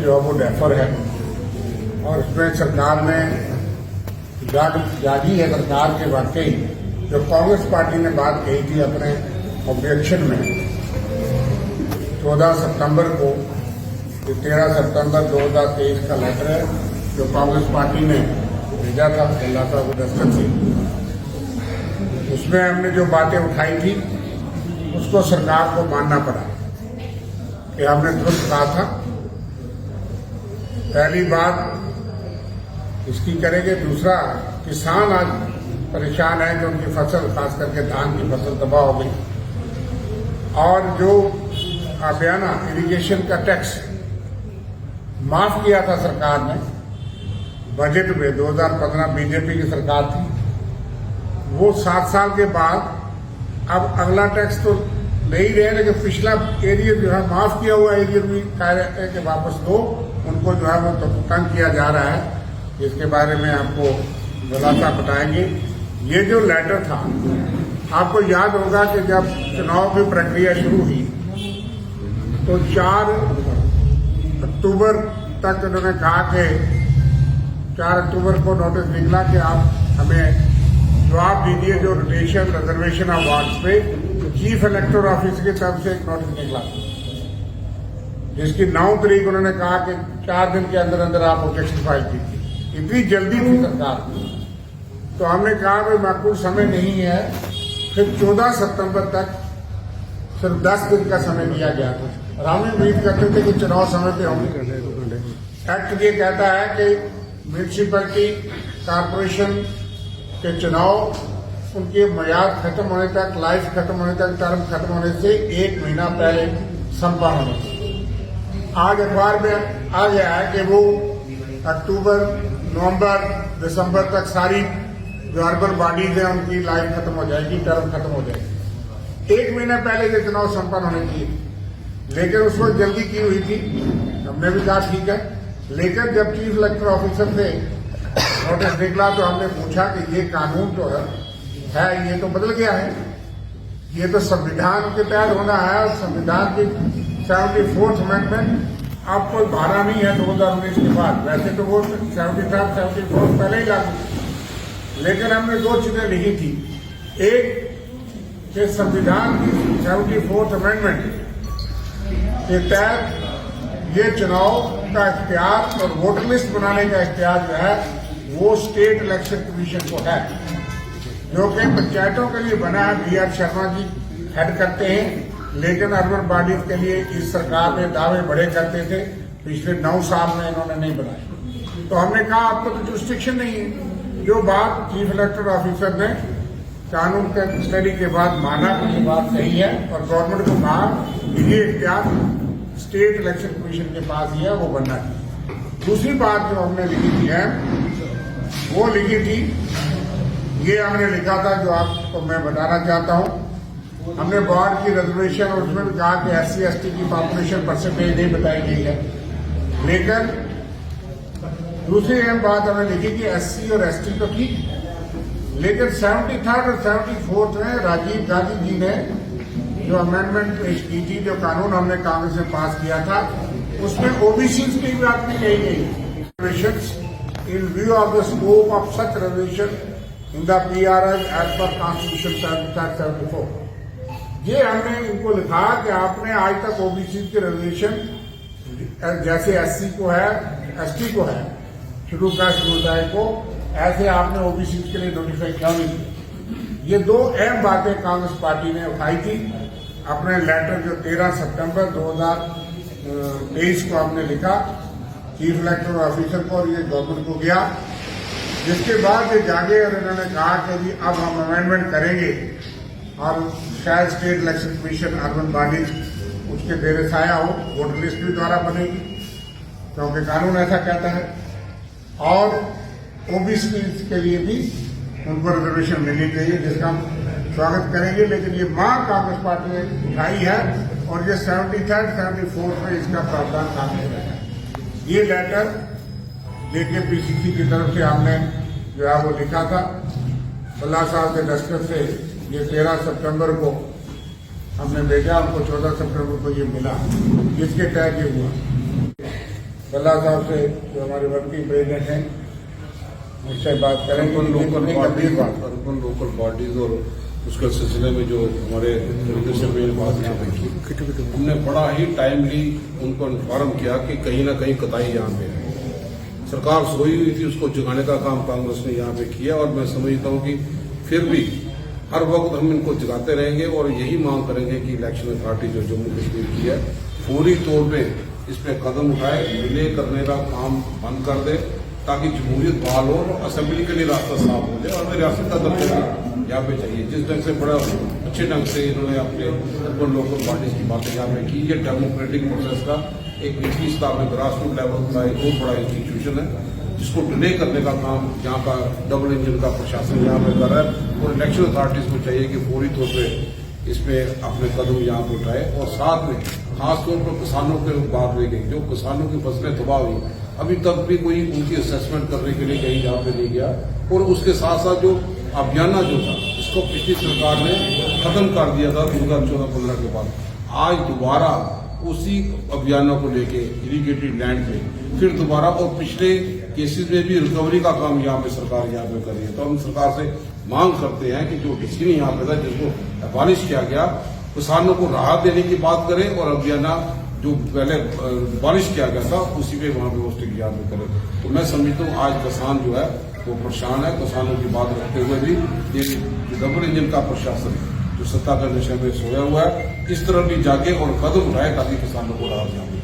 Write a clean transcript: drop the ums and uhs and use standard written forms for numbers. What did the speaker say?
जो है वो डेफर है और उसमें सरकार ने जागी है सरकार के वाकई जो कांग्रेस पार्टी ने बात कही थी अपने ऑब्जेक्शन में 14 सितंबर को 13 सितंबर 2023 का लेटर है जो कांग्रेस पार्टी ने भेजा था अल्लाह साहब के दस्तक से। उसमें हमने जो बातें उठाई थी उसको सरकार को मानना पड़ा कि हमने दुरुस्त कहा था। पहली बात इसकी करेंगे। दूसरा, किसान आज परेशान है कि उनकी फसल खास करके धान की फसल तबाह हो गई और जो अभियाना इरिगेशन का टैक्स माफ किया था सरकार ने बजट में 2015 बीजेपी की सरकार थी, वो 7 साल के बाद अब अगला टैक्स तो ले ही रहे, लेकिन पिछला एरियर जो है माफ किया हुआ एरियर भी कह रहे हैं कि वापस दो, उनको जो है वो तो तंग किया जा रहा है। इसके बारे में आपको खुलासा बताएंगे। ये जो लेटर था, आपको याद होगा कि जब चुनाव की प्रक्रिया शुरू हुई तो 4 अक्टूबर तक उन्होंने कहा कि 4 अक्टूबर को नोटिस निकला कि आप हमें जवाब दीजिए जो रोटेशन रिजर्वेशन ऑफ वार्ड्स पे चीफ इलेक्टोरल ऑफिस की तरफ से एक नोटिस निकला जिसकी 9 तारीख उन्होंने कहा कि 4 दिन के अंदर अंदर आप ऑब्जेक्शन फाइल कीजिए। इतनी जल्दी थी सरकार, तो हमने कहा भाई माकूल समय नहीं है। फिर 14 सितंबर तक सिर्फ 10 दिन का समय दिया गया था और हम उम्मीद करते थे कि चुनाव समय पे होंगे। एक्ट ये कहता है कि म्यूनिसिपैलिटी कॉरपोरेशन के चुनाव उनकी मियाद खत्म होने तक, लाइफ खत्म होने तक, टर्म खत्म होने से 1 महीना पहले संपन्न होना चाहिए। आज अखबार में आ गया है कि वो अक्टूबर, नवंबर, दिसंबर तक सारी जो अर्बन बॉडीज हैं उनकी लाइफ खत्म हो जाएगी, टर्म खत्म हो जाएगी। 1 महीना पहले ये चुनाव संपन्न होने चाहिए, लेकिन उस वक्त जल्दी की हुई थी। हमने भी कहा ठीक है, लेकिन जब चीफ इलेक्टोरल ऑफिसर से नोटिस निकला तो हमने पूछा कि ये कानून जो है ये तो बदल गया है, ये तो संविधान के तहत होना है और संविधान की 74th अमेंडमेंट अब कोई धारा नहीं है 2019 के बाद। वैसे तो वो 73, 74 पहले ही लागू, लेकिन हमने 2 चीजें लिखी थी। एक कि संविधान की 74th अमेंडमेंट के तहत ये चुनाव का इख्तियार और वोटर लिस्ट बनाने का इख्तियार जो है वो स्टेट इलेक्शन कमीशन को है, जो कि पंचायतों के लिए बना है। BR शर्मा जी हेड करते हैं, लेकिन अर्बन बॉडीज के लिए इस सरकार ने दावे बड़े करते थे, पिछले 9 साल में इन्होंने नहीं बनाए। तो हमने कहा आपको तो जुरिस्डिक्शन नहीं है। जो बात चीफ इलेक्टोरल ऑफिसर ने कानून के स्टडी के बाद माना कि ये बात सही है और गवर्नमेंट को कहा कि ये इख्तियार स्टेट इलेक्शन कमीशन के पास ही है, वो बनना चाहिए। दूसरी बात जो हमने लिखी थी है वो लिखी थी, ये हमने लिखा था जो आपको मैं बताना चाहता हूं। हमने वार्ड की रिजर्वेशन और उसमें भी कहा कि SC ST की पॉपुलेशन परसेंटेज नहीं बताई गई है, लेकिन दूसरी अहम बात हमने लिखी कि SC और ST तो ठीक है, लेकिन 73rd और 74th में राजीव गांधी जी ने जो अमेंडमेंट पेश की थी, जो कानून हमने कांग्रेस में पास किया था, उसमें OBCs की बात नहीं कही गई। In view of the scope of such reservation in the PRS as per constitution 74। ये हमने इनको लिखा कि आपने आज तक OBC के रिजर्वेशन जैसे SC को है, ST को है, शेड्यूल कास्ट समुदाय को, ऐसे आपने OBC के लिए नोटिफाई क्यों नहीं किया। ये 2 अहम बातें कांग्रेस पार्टी ने उठाई थी अपने लेटर जो 13 सितंबर 2023 को हमने लिखा चीफ इलेक्टोरल ऑफिसर को और ये गवर्नमेंट को गया, जिसके बाद ये जागे और इन्होंने कहा कि जी अब हम अमेंडमेंट करेंगे और शायद state election commission urban bodies उसके देर साया हो, वोटर लिस्ट भी द्वारा बनेगी क्योंकि कानून ऐसा कहता है, और OBC के लिए भी उनको रिजर्वेशन मिलनी चाहिए, जिसका हम स्वागत करेंगे। लेकिन ये मांग कांग्रेस पार्टी ने उठाई है और ये 73rd 74th में इसका प्रावधान कांग्रेस है। ये लेटर लेके PCC की तरफ से हमने जो है वो लिखा था अल्लाह साहब के दस्तखत से। ये 13 सितंबर को हमने भेजा, हमको 14 सितंबर को ये मिला, जिसके तहत ये हुआ। भल्ला साहब से जो हमारे वर्किंग प्रेसिडेंट हैं उससे बात करेंगे। अर्बन लोकल बॉडीज और उसके सिलसिले में जो हमारे से बात यहाँ की, हमने बड़ा ही टाइमली उनको इन्फॉर्म किया कि कहीं ना कहीं कताई यहाँ पे है। सरकार सोई हुई थी, उसको जगाने का काम कांग्रेस ने यहाँ पे किया और मैं समझता हूँ कि फिर भी हर वक्त हम इनको जगाते रहेंगे और यही मांग करेंगे कि इलेक्शन अथॉरिटी जो जम्मू कश्मीर की है फौरी तौर पे इस पे कदम उठाए, डिले करने का काम बंद कर दे ताकि जमहूरियत बहाल हो और असेंबली के लिए रास्ता साफ हो जाए। और हमें रियासत का दर्जा यहाँ पे चाहिए। जिस ढंग से बड़ा अच्छे ढंग से इन्होंने अपने अर्बन लोकल बॉडीज की बातें यहाँ पे की, ये डेमोक्रेटिक प्रोसेस का एक निचली स्तर में ग्रास रूट लेवल का एक बहुत बड़ा इंस्टीट्यूशन है जिसको डिले करने का काम यहाँ का डबल इंजन का प्रशासन यहाँ पे कर रहा है। और इलेक्शन अथॉरिटीज को चाहिए कि फौरी तौर पे इस पे अपने कदम यहाँ पे उठाए और साथ में खासतौर पर किसानों के बात रह गई, जो किसानों की फसलें तबाह हुई, अभी तक भी कोई उनकी असेसमेंट करने के लिए कहीं यहाँ पे नहीं गया। और उसके साथ साथ जो अभियाना जो था इसको पिछली सरकार ने खत्म कर दिया था 2014-15 के बाद, आज दोबारा उसी अभियानों को लेके इरिगेटेड लैंड पे फिर दोबारा और पिछले केसेस में भी रिकवरी का काम यहाँ पे सरकार यहाँ पे कर रही है। तो हम सरकार से मांग करते हैं कि जो डिसीजन यहाँ पे था जिसको एबॉलिश किया गया, किसानों को राहत देने की बात करें और अभियाना जो पहले एबॉलिश किया गया था उसी पे वहां पे वो स्टिक यहाँ पे करें। तो मैं समझता हूँ आज किसान जो है वो परेशान है। किसानों की बात रखते हुए भी ये डबल इंजन का प्रशासन जो सत्ता के नशे में सोया हुआ है, इस तरह भी जाके और कदम उठाए ताकि किसानों को राहत मिले।